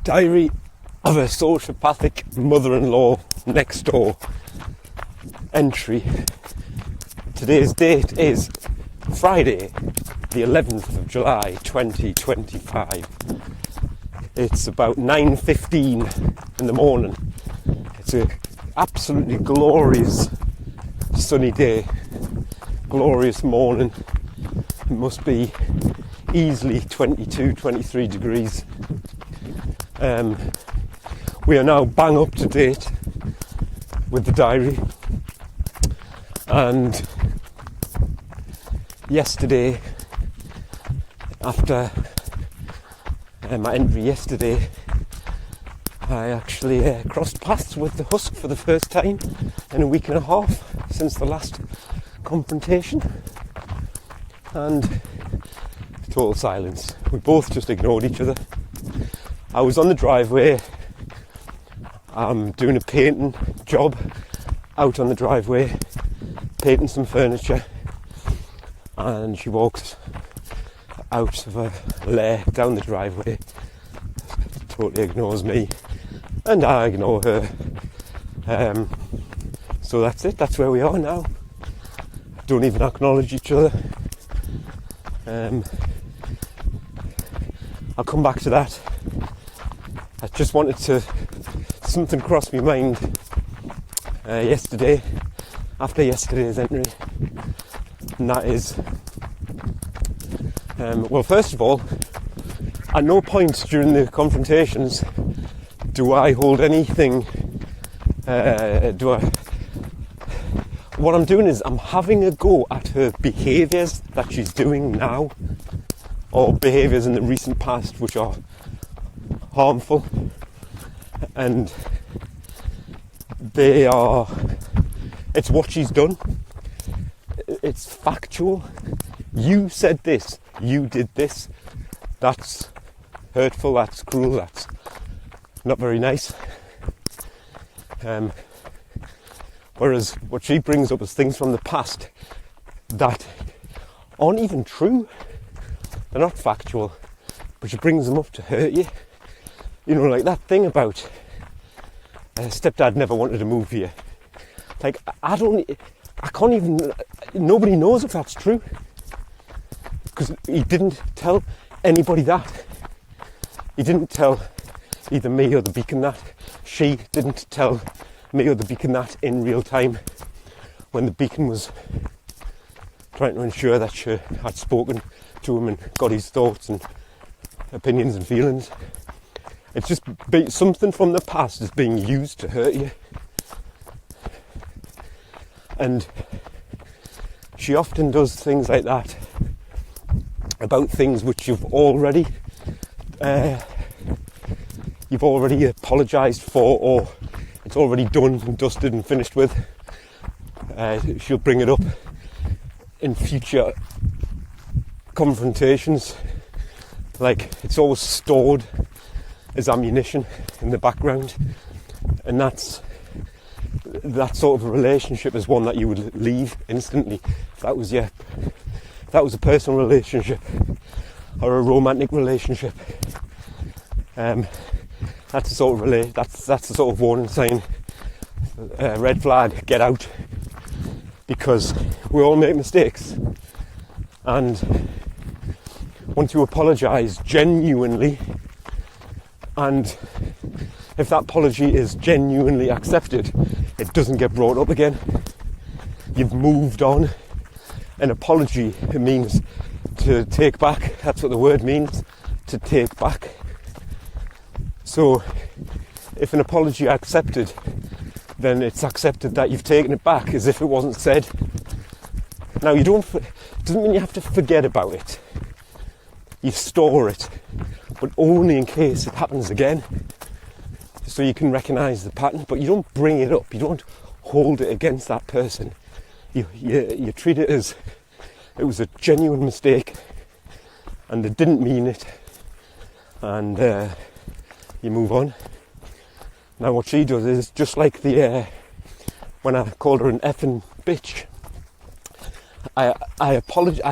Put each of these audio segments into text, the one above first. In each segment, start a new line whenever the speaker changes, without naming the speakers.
Diary of a sociopathic mother-in-law next door. Entry. Today's date is Friday, the 11th of July 2025. It's about 9:15 in the morning. It's an absolutely glorious sunny day, glorious morning. It must be easily 22, 23 degrees. We are now bang up to date with the diary, and yesterday, after my entry yesterday, I actually crossed paths with the husk for the first time in a week and a half since the last confrontation, and total silence. We both just ignored each other. I was on the driveway, doing a painting job out on the driveway, painting some furniture, and she walks out of her lair down the driveway, totally ignores me, and I ignore her. So that's it, that's where we are now. Don't even acknowledge each other. I'll come back to that. I just wanted to, something crossed my mind yesterday, after yesterday's entry, and that is, well, first of all, at no point during the confrontations do I hold anything, what I'm doing is I'm having a go at her behaviours that she's doing now, or behaviours in the recent past which are harmful, and it's what she's done, it's factual. You said this, you did this, that's hurtful, that's cruel, that's not very nice. Whereas what she brings up is things from the past that aren't even true, they're not factual, but she brings them up to hurt you. You know, like that thing about stepdad never wanted to move here. Like, I can't even, nobody knows if that's true. Because he didn't tell anybody that. He didn't tell either me or the Beacon that. She didn't tell me or the Beacon that in real time when the Beacon was trying to ensure that she had spoken to him and got his thoughts and opinions and feelings. It's just something from the past is being used to hurt you. And she often does things like that about things which you've already apologised for, or it's already done and dusted and finished with. She'll bring it up in future confrontations, like it's always stored as ammunition in the background, and that sort of a relationship is one that you would leave instantly if that was a personal relationship or a romantic relationship. That's the sort of that's the sort of warning sign, red flag, get out, because we all make mistakes, and once you apologise genuinely, and if that apology is genuinely accepted, it doesn't get brought up again. You've moved on. An apology, it means to take back. That's what the word means, to take back. So if an apology is accepted, then it's accepted that you've taken it back as if it wasn't said. Now, it doesn't mean you have to forget about it. You store it, but only in case it happens again, so you can recognise the pattern. But you don't bring it up, you don't hold it against that person. You treat it as it was a genuine mistake and they didn't mean it, and you move on. Now what she does is just like the when I called her an effing bitch. I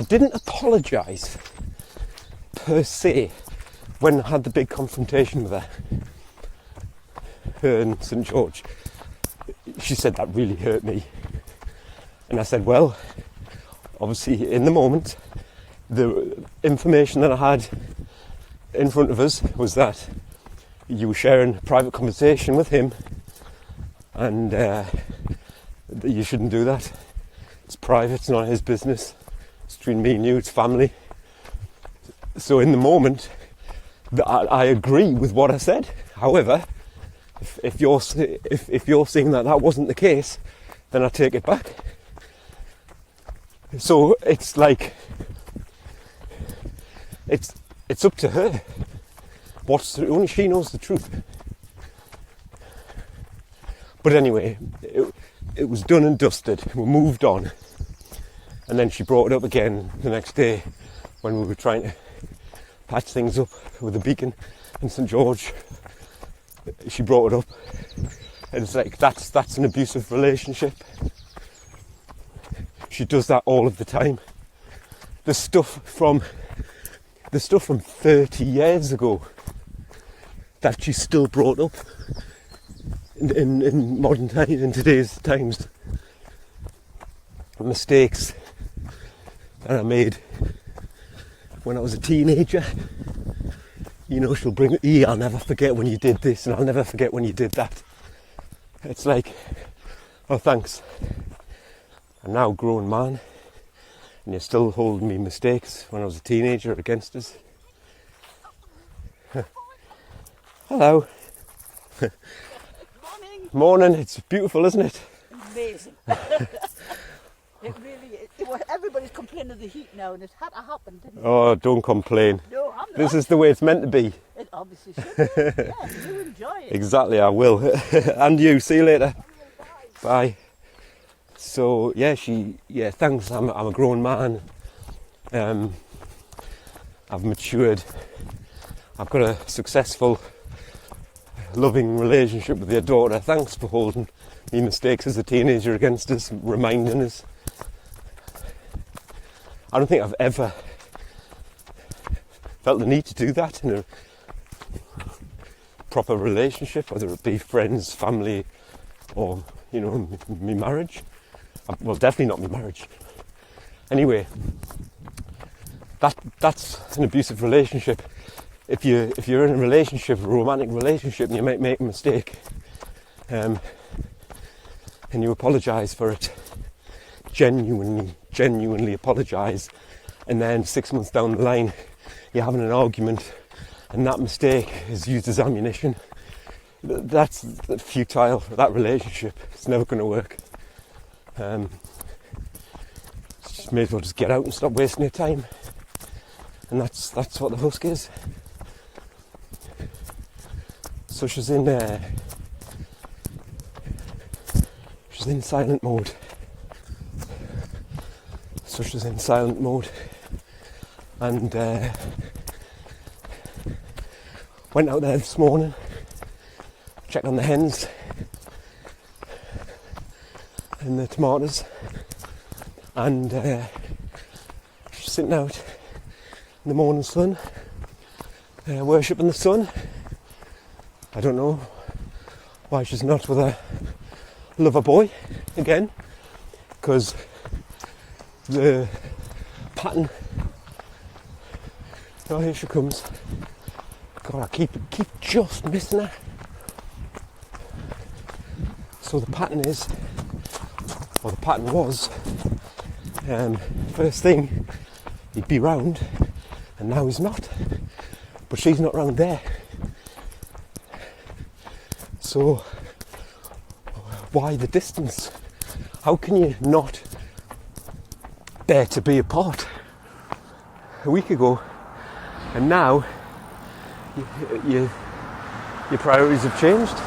didn't apologise per se when I had the big confrontation with her and St George, she said that really hurt me. And I said, well, obviously in the moment, the information that I had in front of us was that you were sharing a private conversation with him, and you shouldn't do that. It's private, it's not his business. It's between me and you, it's family. So in the moment, I agree with what I said. However, if you're saying that wasn't the case, then I take it back. So it's like, it's up to her. Only she knows the truth. But anyway, it was done and dusted. We moved on. And then she brought it up again the next day when we were trying to patch things up with the beacon in St George. She brought it up. And it's like, that's an abusive relationship. She does that all of the time. The stuff from 30 years ago that she still brought up in modern times, in today's times. Mistakes that I made when I was a teenager. You know, she'll bring it, I'll never forget when you did this, and I'll never forget when you did that. It's like, oh thanks, I'm now a grown man, and you're still holding me mistakes when I was a teenager against us. Hello. Morning. It's beautiful, isn't it?
Amazing. It really is. Well, everybody's complaining of the heat now, and it had to happen, didn't it?
Oh, don't complain.
No, I'm not.
This is the way it's meant to be.
It obviously should be. Yeah, you enjoy it.
Exactly, I will. And you. See you later. Bye. So yeah, thanks. I'm a grown man. I've matured. I've got a successful, loving relationship with your daughter. Thanks for holding me mistakes as a teenager against us, reminding us. I don't think I've ever felt the need to do that in a proper relationship, whether it be friends, family, or, you know, me marriage. Well, definitely not me marriage. Anyway, that's an abusive relationship. If you're in a relationship, a romantic relationship, and you might make a mistake, and you apologise for it, genuinely apologise, and then 6 months down the line, you're having an argument, and that mistake is used as ammunition. That's futile. That relationship, it's never going to work. Just may as well just get out and stop wasting your time. And that's what the husk is. So she's in silent mode. And went out there this morning, checked on the hens and the tomatoes, and she's sitting out in the morning sun, worshipping the sun. I don't know why she's not with a lover boy again, because the pattern. Oh, here she comes. God, I keep just missing her. So the pattern was, first thing, he'd be round, and now he's not. But she's not round there. So, why the distance? How can you not bear to be apart? A week ago, and now your priorities have changed.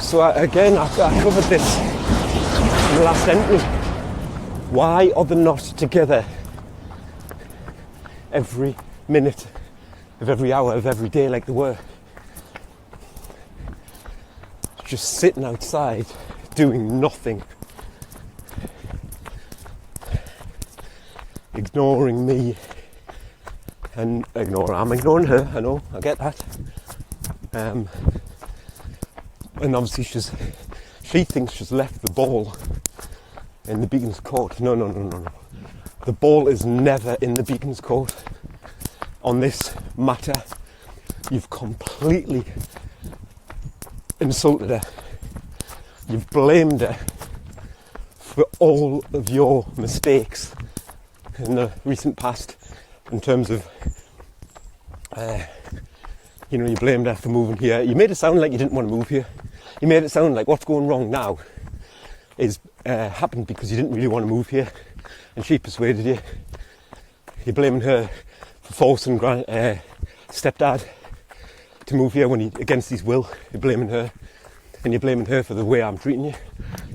So I covered this in the last entry. Why are they not together every minute of every hour of every day like they were? Just sitting outside doing nothing, ignoring me, and ignore her. I'm ignoring her, I know, I get that. And obviously she thinks she's left the ball in the beacon's court. No. The ball is never in the beacon's court. On this matter, you've completely insulted her. You've blamed her for all of your mistakes in the recent past, in terms of, you blamed her for moving here. You made it sound like you didn't want to move here. You made it sound like what's going wrong now is happened because you didn't really want to move here, and she persuaded you. You're blaming her for forcing stepdad to move here when against his will. You're blaming her, and you're blaming her for the way I'm treating you.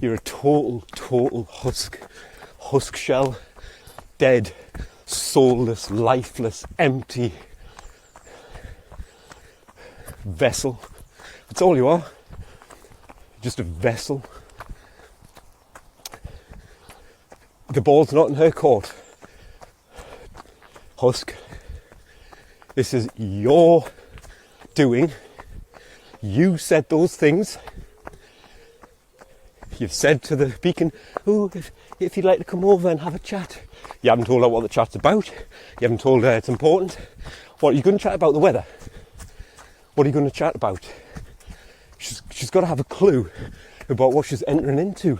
You're a total husk shell, dead, soulless, lifeless, empty vessel. That's all you are. Just a vessel. The ball's not in her court. Husk. This is your doing. You said those things. You've said to the beacon, if you'd like to come over and have a chat. You haven't told her what the chat's about. You haven't told her it's important. What, are you going to chat about the weather? What are you going to chat about? She's got to have a clue about what she's entering into.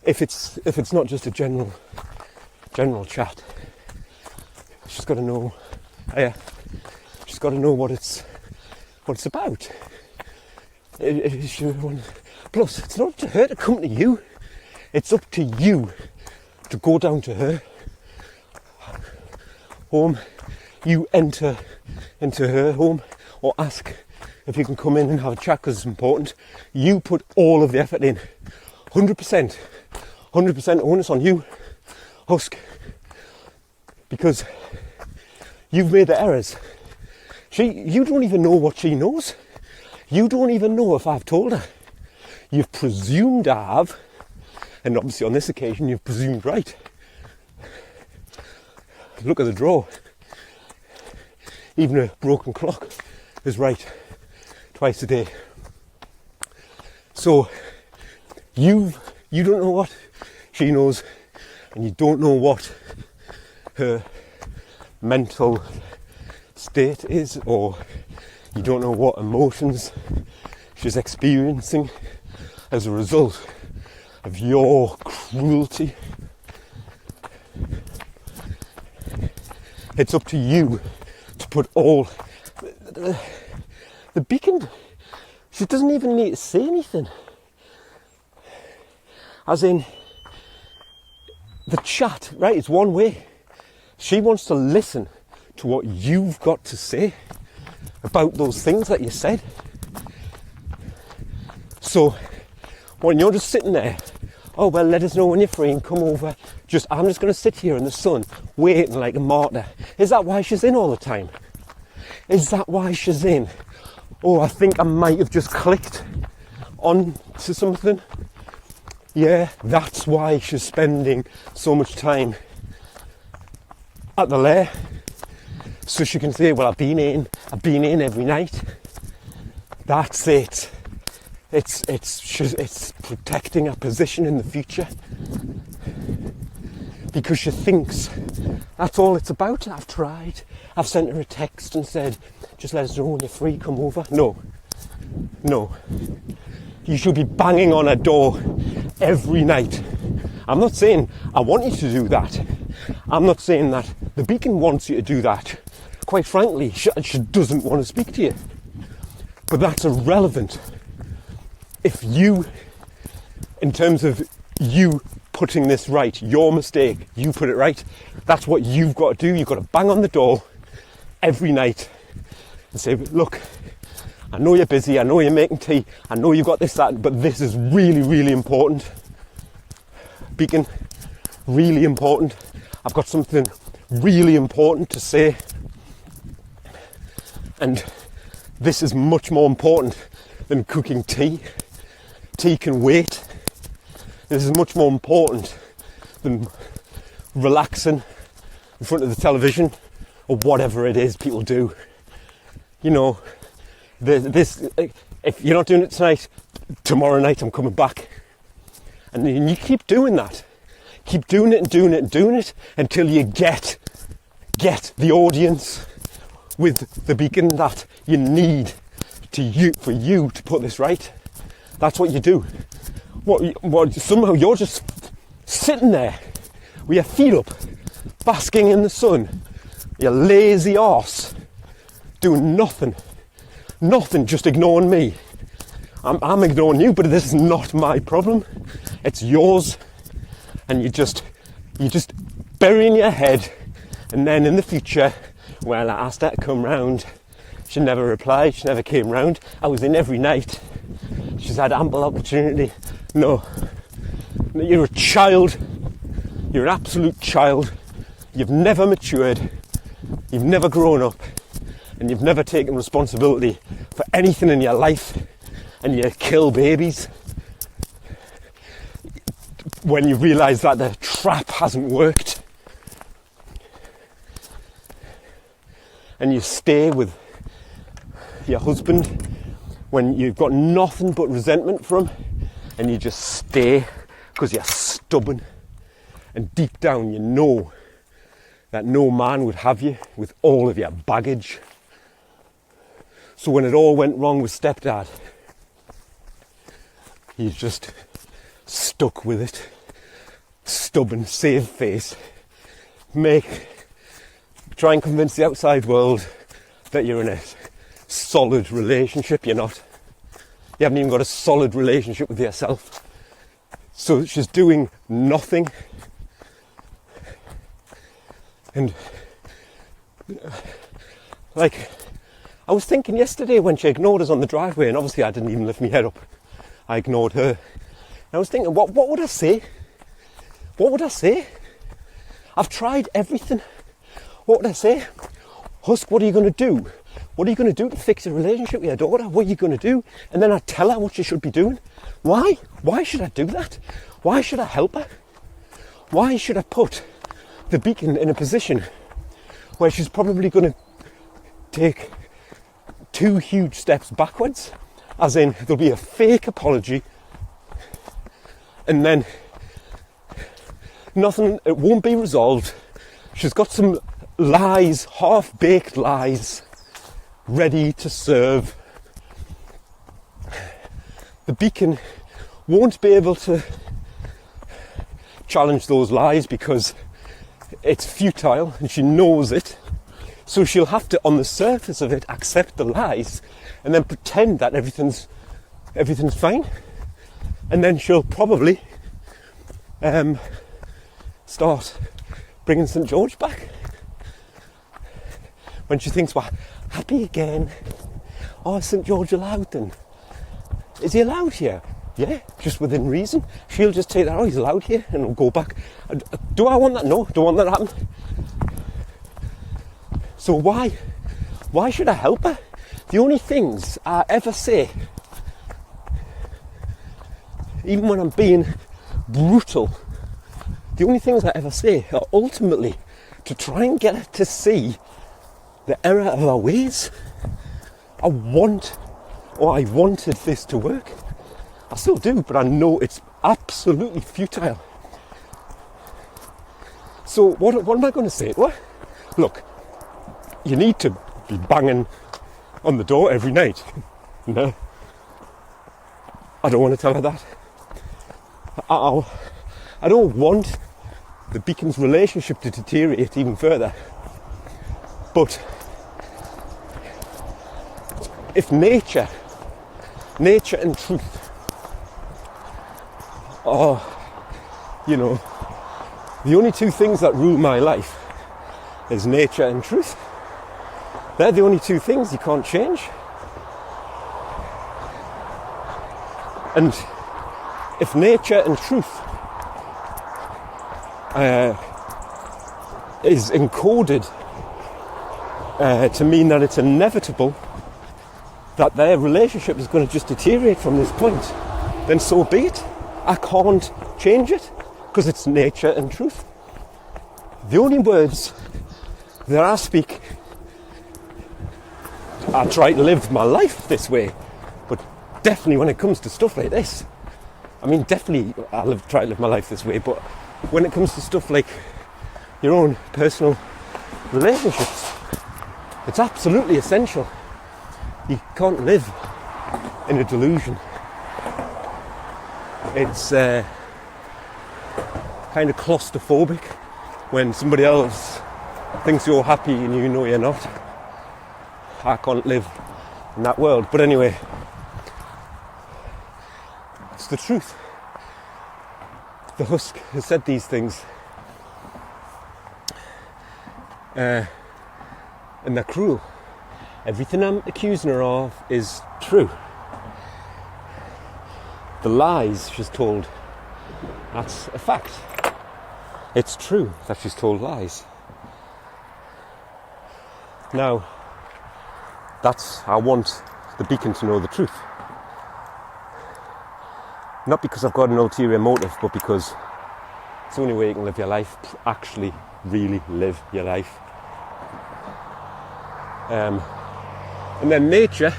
If it's not just a general chat, she's got to know. She's got to know what it's about. Plus, it's not up to her to come to you. It's up to you to go down to her home. You enter into her home or ask if you can come in and have a chat because it's important. You put all of the effort in. 100% onus on you, Husk. Because you've made the errors. You don't even know what she knows. You don't even know if I've told her. You've presumed I have. And obviously on this occasion you've presumed right. Look at the draw. Even a broken clock is right twice a day. So you don't know what she knows, and you don't know what her mental state is, or you don't know what emotions she's experiencing as a result of your cruelty. It's up to you to put all the beacon. She doesn't even need to say anything. As in, the chat, right, it's one way. She wants to listen to what you've got to say about those things that you said. So when you're just sitting there, oh well, let us know when you're free and come over. I'm just going to sit here in the sun waiting like a martyr. Is that why she's in all the time? Is that why she's in? Oh, I think I might have just clicked on to something. Yeah, that's why she's spending so much time at the lair. So she can say, well, I've been in every night. That's it. It's protecting her position in the future. Because she thinks that's all it's about. I've tried. I've sent her a text and said, just let us know when you're free, come over. No. You should be banging on her door every night. I'm not saying I want you to do that. I'm not saying that the beacon wants you to do that. Quite frankly, she doesn't want to speak to you. But that's irrelevant. If you, in terms of you putting this right, your mistake, you put it right, that's what you've got to do. You've got to bang on the door every night and say, look, I know you're busy, I know you're making tea, I know you've got this, that, but this is really, really important. Beacon, really important. I've got something really important to say. And this is much more important than cooking tea. Tea can wait. This is much more important than relaxing in front of the television or whatever it is people do. You know, this, if you're not doing it tonight, tomorrow night I'm coming back. And you keep doing that. Keep doing it and doing it and doing it until you get the audience with the beacon that you need for you to put this right. That's what you do. What somehow you're just sitting there with your feet up, basking in the sun, you lazy arse, doing nothing, just ignoring me. I'm ignoring you, but this is not my problem. It's yours. And you just bury in your head, and then in the future, well, I asked her to come round. She never replied, she never came round. I was in every night. She's had ample opportunity. No, you're a child. You're an absolute child. You've never matured. You've never grown up. And you've never taken responsibility for anything in your life. And you kill babies when you realise that the trap hasn't worked. And you stay with your husband when you've got nothing but resentment for him, and you just stay because you're stubborn, and deep down you know that no man would have you with all of your baggage. So when it all went wrong with stepdad, you just stuck with it, stubborn, save face, try and convince the outside world that you're in a solid relationship. You're not. You haven't even got a solid relationship with yourself. So she's doing nothing. And like, I was thinking yesterday when she ignored us on the driveway, and obviously I didn't even lift my head up. I ignored her. And I was thinking, what would I say? What would I say? I've tried everything. What would I say? Husk, what are you going to do? What are you going to do to fix a relationship with your daughter? What are you going to do? And then I tell her what she should be doing. Why? Why should I do that? Why should I help her? Why should I put the beacon in a position where she's probably going to take 2 huge steps backwards? As in, there'll be a fake apology, and then nothing, it won't be resolved. She's got some lies, half-baked lies, ready to serve. The beacon won't be able to challenge those lies because it's futile and she knows it. So she'll have to, on the surface of it, accept the lies and then pretend that everything's fine. And then she'll probably start bringing St. George back. When she thinks, well, happy again. Oh, is St. George allowed then? Is he allowed here? Yeah, just within reason. She'll just take that, oh, he's allowed here, and we'll go back. Do I want that? No, don't want that to happen. So why should I help her? The only things I ever say, even when I'm being brutal, the only things I ever say are ultimately to try and get her to see the error of our ways. I wanted this to work. I still do, but I know it's absolutely futile. So what am I going to say to her? Look, you need to be banging on the door every night. No, I don't want to tell her that. I don't want the beacon's relationship to deteriorate even further. But if nature and truth are, the only 2 things that rule my life is nature and truth. They're the only 2 things you can't change. And if nature and truth is encoded to mean that it's inevitable that their relationship is going to just deteriorate from this point, then so be it. I can't change it because it's nature and truth. The only words that I speak, I try to live my life this way, but definitely when it comes to stuff like this, I mean, definitely try to live my life this way, but when it comes to stuff like your own personal relationships, it's absolutely essential. You can't live in a delusion. It's kind of claustrophobic when somebody else thinks you're happy and you know you're not. I can't live in that world. But anyway, it's the truth. The husk has said these things. And they're cruel. Everything I'm accusing her of is true. The lies she's told, that's a fact. It's true that she's told lies. Now, I want the beacon to know the truth. Not because I've got an ulterior motive, but because it's the only way you can live your life, actually really live your life. And then nature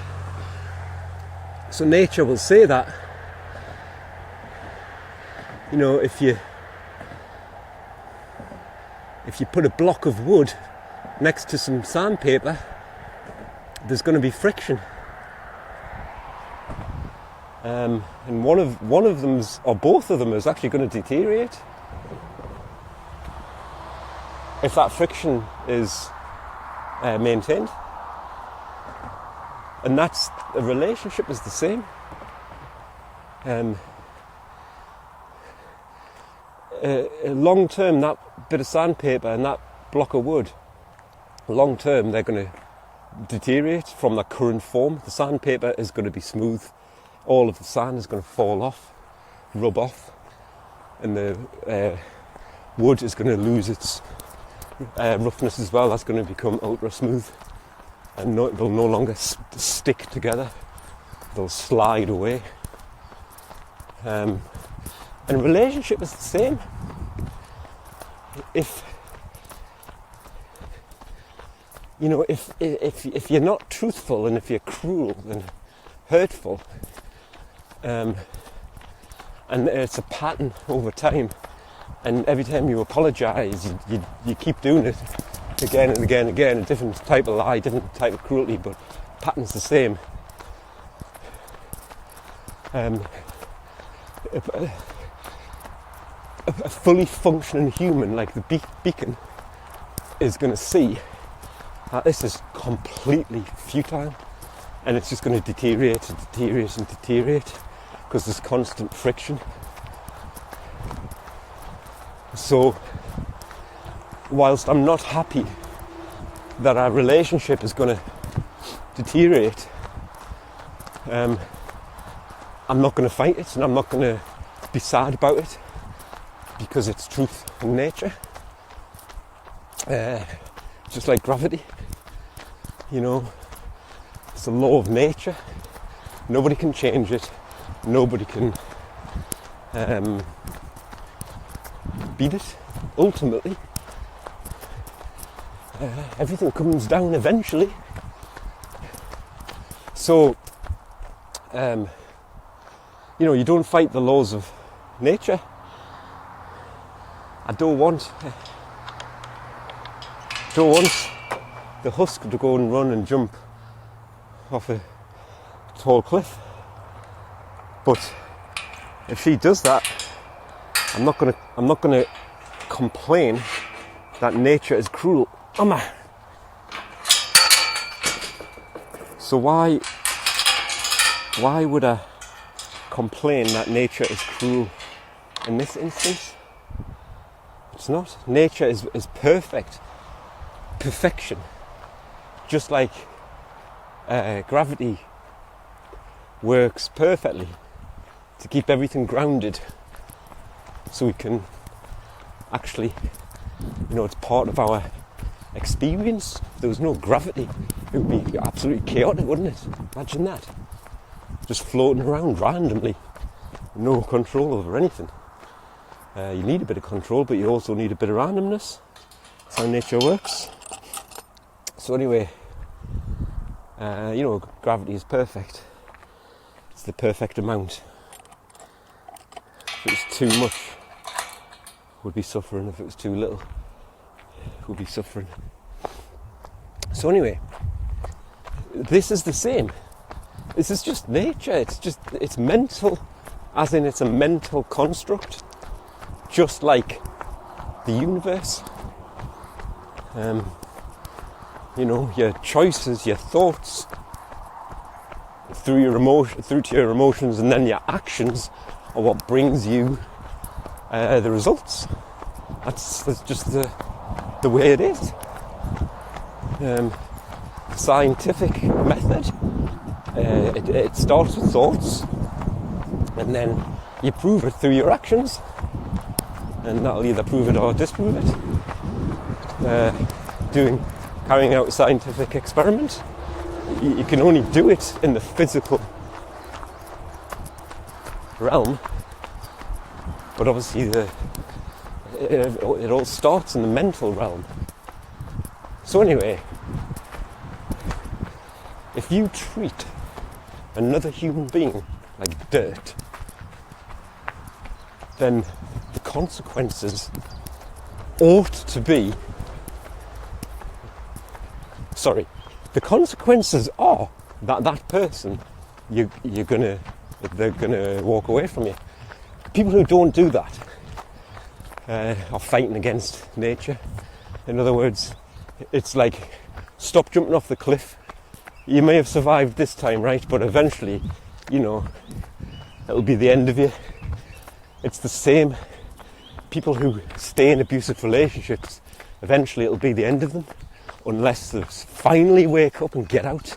will say that, you know, if you put a block of wood next to some sandpaper, there's going to be friction. And one of them's, or both of them, is actually going to deteriorate if that friction is maintained. And that's, a relationship is the same. Long term, that bit of sandpaper and that block of wood, long term they're going to deteriorate from their current form. The sandpaper is going to be smooth. All of the sand is going to fall off, rub off, and the wood is going to lose its roughness as well. That's going to become ultra smooth, and they'll no longer stick together. They'll slide away. And a relationship is the same. If you're not truthful, and if you're cruel and hurtful, and it's a pattern over time, and every time you apologise, you keep doing it again and again and again, a different type of lie, different type of cruelty, but the pattern's the same. A fully functioning human like the beacon is going to see that this is completely futile, and it's just going to deteriorate and deteriorate and deteriorate because there's constant friction. So whilst I'm not happy that our relationship is going to deteriorate, I'm not going to fight it, and I'm not going to be sad about it, because it's truth in nature. Just like gravity, you know, it's a law of nature. Nobody can change it. Nobody can beat it. Ultimately, everything comes down eventually. So, you don't fight the laws of nature. I don't want the husk to go and run and jump off a tall cliff. But if she does that, I'm not gonna complain that nature is cruel. So why would I complain that nature is cruel in this instance? It's not. Nature is perfect. Perfection. Just like gravity works perfectly to keep everything grounded, so we can actually, it's part of our experience. If there was no gravity, it would be absolutely chaotic, wouldn't it? Imagine that. Just floating around randomly, no control over anything. You need a bit of control, but you also need a bit of randomness. That's how nature works. So anyway, gravity is perfect. It's the perfect amount. If it was too much, we'd be suffering. If it was too little, we'd be suffering. So anyway, this is the same. This is just nature. It's mental, as in it's a mental construct, just like the universe. Your choices, your thoughts, through to your emotions, and then your actions are what brings you the results. That's just the way it is. Scientific method. It starts with thoughts, and then you prove it through your actions, and that'll either prove it or disprove it. Carrying out a scientific experiment, you can only do it in the physical realm, but obviously it all starts in the mental realm. So anyway, if you treat another human being like dirt, then the consequences ought to be... the consequences are that person, they're gonna walk away from you. People who don't do that are fighting against nature. In other words, it's like, stop jumping off the cliff. You may have survived this time, right? But eventually, it'll be the end of you. It's the same. People who stay in abusive relationships, eventually it'll be the end of them, unless they finally wake up and get out.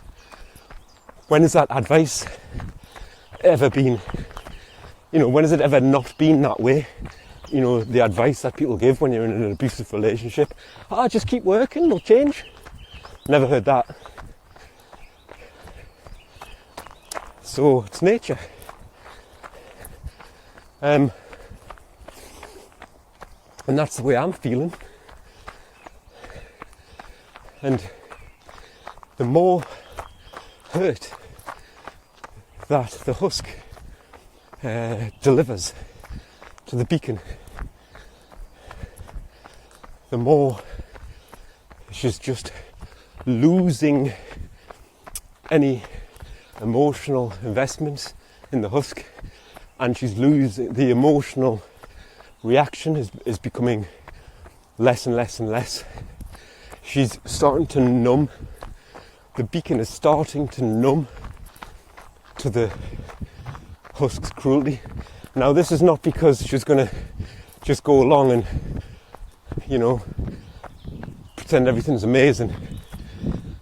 When has that advice ever been? When has it ever not been that way? The advice that people give when you're in an abusive relationship. Just keep working, it'll change. Never heard that. So it's nature. And that's the way I'm feeling. And the more hurt that the husk delivers to the beacon, the more she's just losing any emotional investment in the husk, and she's losing the emotional reaction is becoming less and less and less. She's starting to numb. The beacon is starting to numb to the husk's cruelty. Now, this is not because she's going to just go along and, pretend everything's amazing.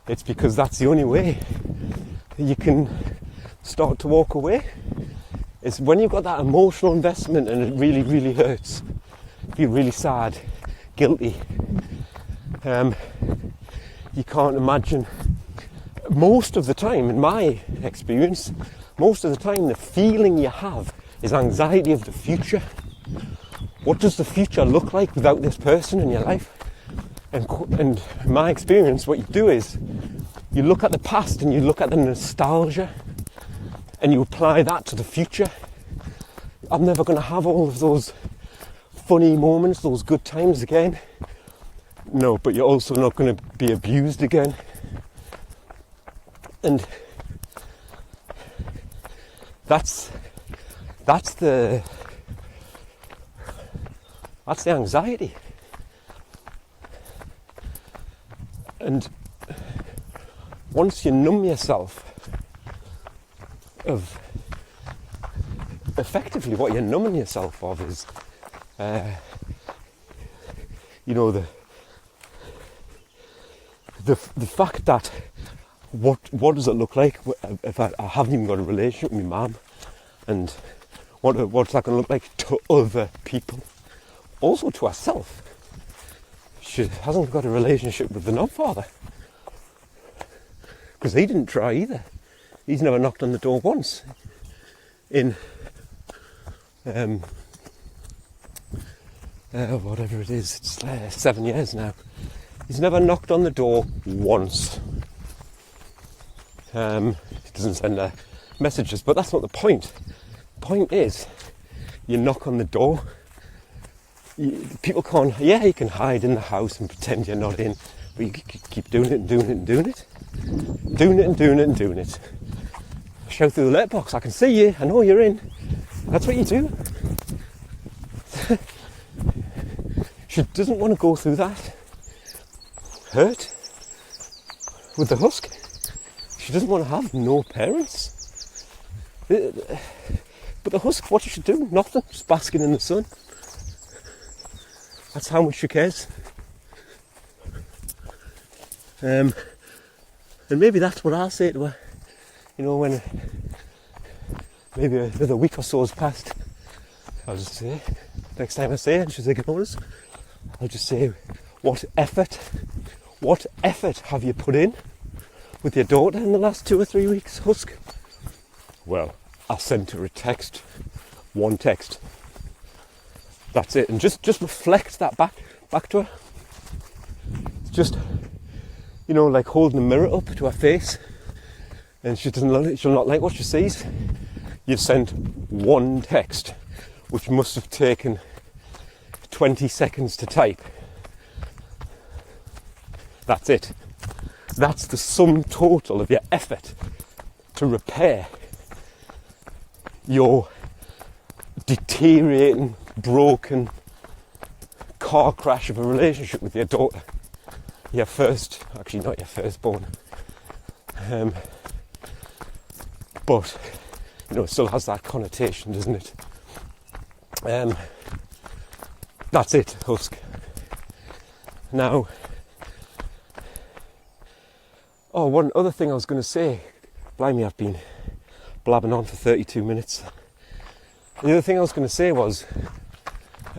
It's because that's the only way you can start to walk away. It's when you've got that emotional investment and it really, really hurts. You feel really sad, guilty. You can't imagine. Most of the time, in my experience, most of the time the feeling you have is anxiety of the future. What does the future look like without this person in your life? And in my experience, what you do is you look at the past and you look at the nostalgia and you apply that to the future. I'm never going to have all of those funny moments, those good times again. No, but you're also not going to be abused again. And that's the anxiety. And once you numb yourself of, effectively what you're numbing yourself of is, the fact that what does it look like if I haven't even got a relationship with my mum, and what's that going to look like to other people, also to herself. She hasn't got a relationship with the godfather because he didn't try either. He's never knocked on the door once in whatever it is, it's 7 years now. He's never knocked on the door once. He doesn't send messages, but that's not the point. The point is, you knock on the door. People can't. Yeah, you can hide in the house and pretend you're not in, but you keep doing it and doing it and doing it, doing it and doing it and doing it. Shout through the letterbox. I can see you. I know you're in. That's what you do. She doesn't want to go through that hurt with the husk. She doesn't want to have no parents. But the husk, what does she do? Nothing. Just basking in the sun. That's how much she cares. And maybe that's what I'll say to her. You know, when maybe another week or so has passed, I'll just say, next time I say it and she's ignorant, I'll just say, what effort have you put in with your daughter in the last 2 or 3 weeks, husk? Well, I sent her a text, one text. That's it, and just reflect that back to her. It's just, you know, like holding a mirror up to her face, and she'll not like what she sees. You've sent one text, which must have taken 20 seconds to type. That's it. That's the sum total of your effort to repair your deteriorating, broken car crash of a relationship with your daughter. Actually not your firstborn. But, you know, it still has that connotation, doesn't it? That's it, husk. Now, one other thing I was going to say. Blimey, I've been blabbing on for 32 minutes. The other thing I was going to say was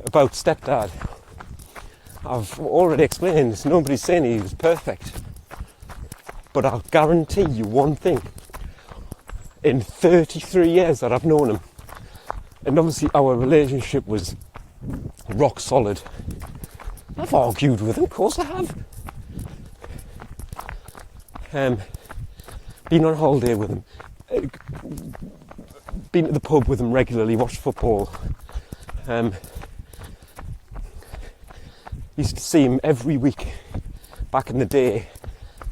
about stepdad. I've already explained this. Nobody's saying he was perfect. But I'll guarantee you one thing. In 33 years that I've known him, and obviously our relationship was rock solid. I've argued with him, of course I have. Been on holiday with him, been to the pub with him regularly, watched football. Used to see him every week back in the day,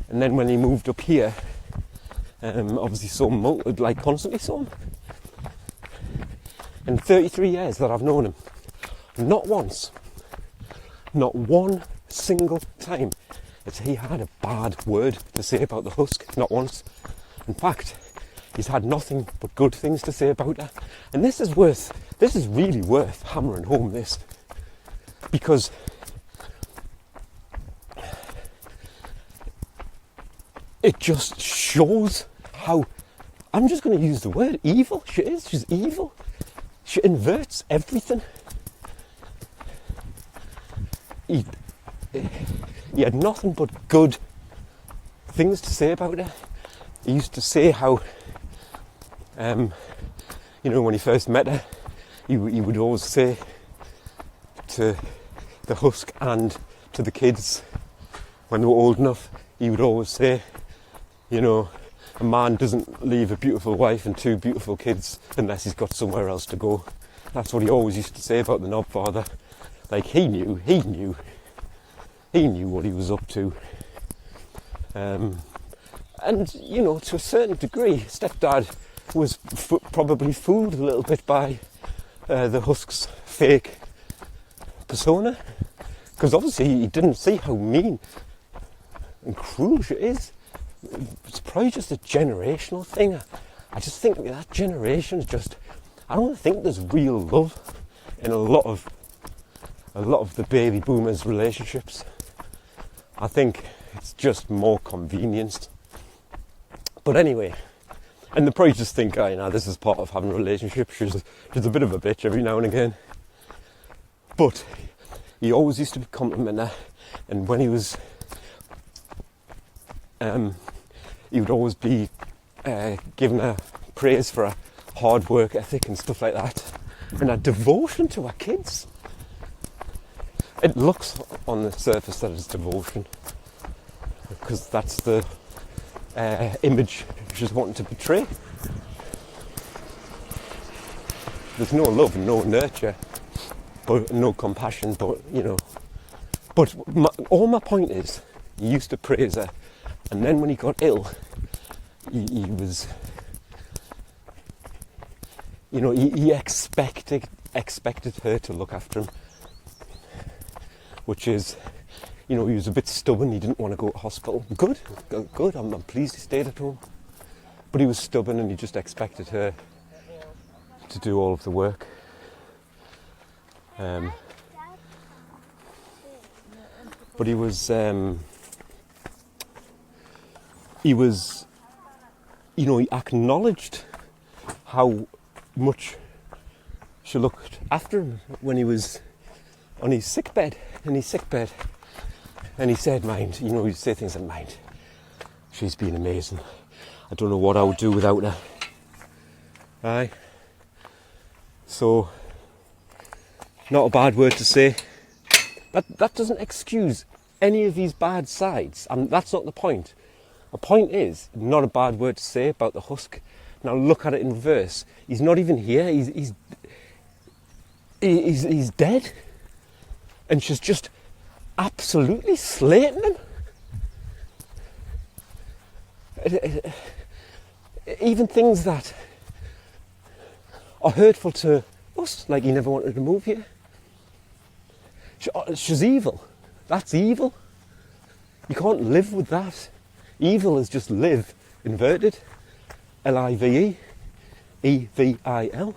and then when he moved up here, obviously saw him, constantly saw him. In 33 years that I've known him, not once, not one single time has he had a bad word to say about the husk, not once. In fact, he's had nothing but good things to say about her. And this is really worth hammering home this, because it just shows how, I'm just going to use the word evil she is. She's evil. She inverts everything. He had nothing but good things to say about her. He used to say how, when he first met her, he would always say to the husk and to the kids, when they were old enough, he would always say, a man doesn't leave a beautiful wife and 2 beautiful kids unless he's got somewhere else to go. That's what he always used to say about the knobfather. Like, he knew what he was up to. And, to a certain degree, stepdad was probably fooled a little bit by the husk's fake persona. Because obviously he didn't see how mean and cruel she is. It's probably just a generational thing. I just think that generation is just, I don't think there's real love in a lot of the baby boomers' relationships. I think it's just more convenience. But anyway, and they probably just think, this is part of having a relationship. She's a bit of a bitch every now and again. But he always used to compliment her, and when he was, he would always be giving her praise for her hard work ethic and stuff like that, and her devotion to her kids. It looks on the surface that it's devotion, because that's the image she's wanting to portray. There's no love, no nurture, but no compassion. But all my point is, he used to praise her, and then when he got ill, he was, he expected her to look after him, which is, he was a bit stubborn. He didn't want to go to hospital. Good. I'm pleased he stayed at home, but he was stubborn, and he just expected her to do all of the work. But he acknowledged how much she looked after him when he was on his sick bed, and he said, mind, he'd say things like, mind, she's been amazing. I don't know what I would do without her. Aye. So, not a bad word to say. That doesn't excuse any of his bad sides. That's not the point. The point is, not a bad word to say about the husk. Now look at it in reverse. He's not even here. He's dead. And she's just absolutely slating him. Even things that are hurtful to us, like he never wanted to move here. She's evil. That's evil. You can't live with that. Evil is just live, inverted, L-I-V-E, E-V-I-L.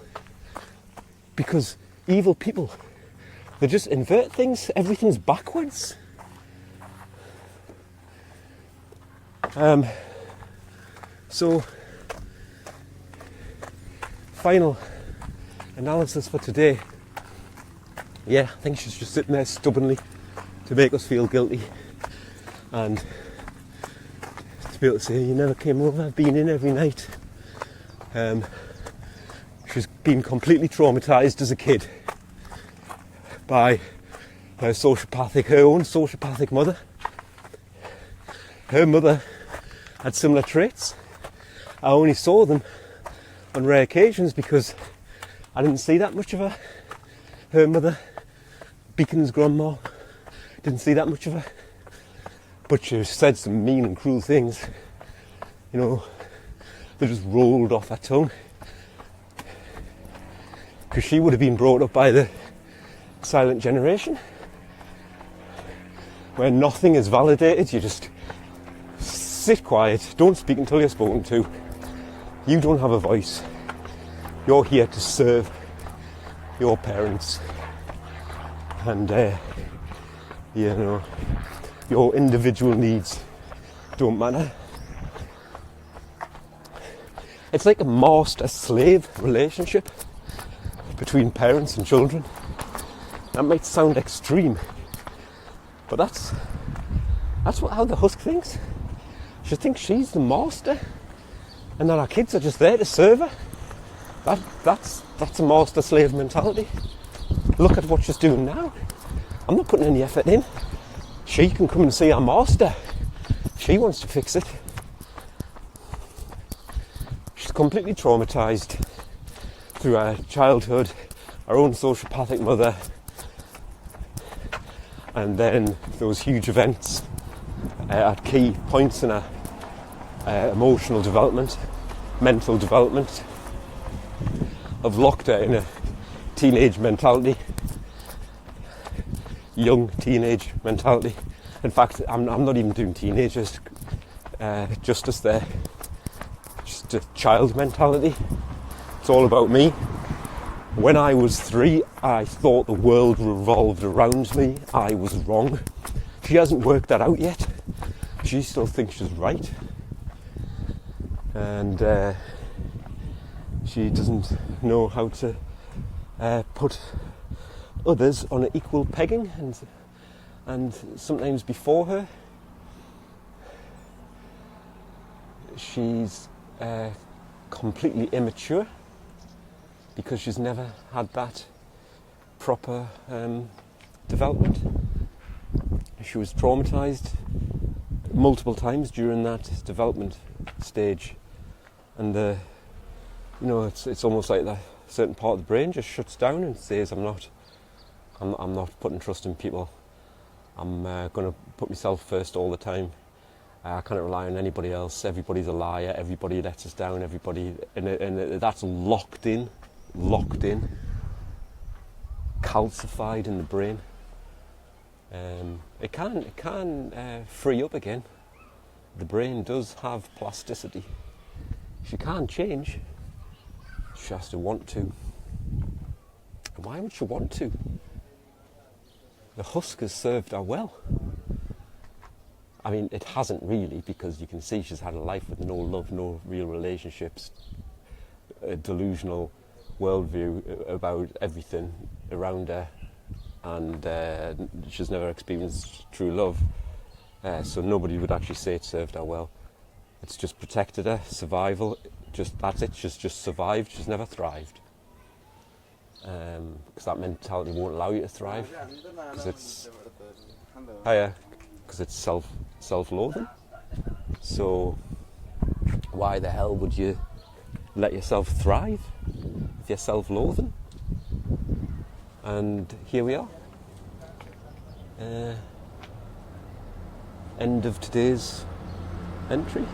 Because evil people, they just invert things. Everything's backwards. So, final analysis for today. Yeah, I think she's just sitting there stubbornly to make us feel guilty, and to be able to say, you never came over, I've been in every night. She's been completely traumatised as a kid by her own sociopathic mother. Her mother had similar traits. I only saw them on rare occasions because I didn't see that much of her. Her mother, Beacon's grandma, didn't see that much of her, but she said some mean and cruel things. They just rolled off her tongue, because she would have been brought up by the silent generation, where nothing is validated. You just sit quiet, don't speak until you're spoken to. You don't have a voice. You're here to serve your parents, and your individual needs don't matter. It's like a master-slave relationship between parents and children. That might sound extreme, but that's how the husk thinks. She thinks she's the master, and that our kids are just there to serve her. That's a master-slave mentality. Look at what she's doing now. I'm not putting any effort in. She can come and see our master. She wants to fix it. She's completely traumatised through her childhood, her own sociopathic mother, and then those huge events at key points in her emotional development, mental development, have locked her in a teenage mentality, young teenage mentality. In fact, I'm not even doing teenagers justice there. Just a child mentality. It's all about me. When I was 3, I thought the world revolved around me. I was wrong. She hasn't worked that out yet. She still thinks she's right. And she doesn't know how to put others on an equal pegging, and sometimes before her. She's completely immature because she's never had that proper development. She was traumatised multiple times during that development stage, and it's almost like that certain part of the brain just shuts down and says, I'm not putting trust in people. I'm going to put myself first all the time. I can't rely on anybody else. Everybody's a liar. Everybody lets us down. And that's locked in, calcified in the brain. It can free up again. The brain does have plasticity. She can't change. She has to want to. Why would she want to? The husk has served her well. I mean, it hasn't really, because you can see she's had a life with no love, no real relationships, a delusional worldview about everything around her, and she's never experienced true love. So nobody would actually say it served her well. It's just protected her, survival, that's it, she's just survived, she's never thrived. Because that mentality won't allow you to thrive, because it's self-loathing. So why the hell would you let yourself thrive if you're self-loathing? And here we are. End of today's entry.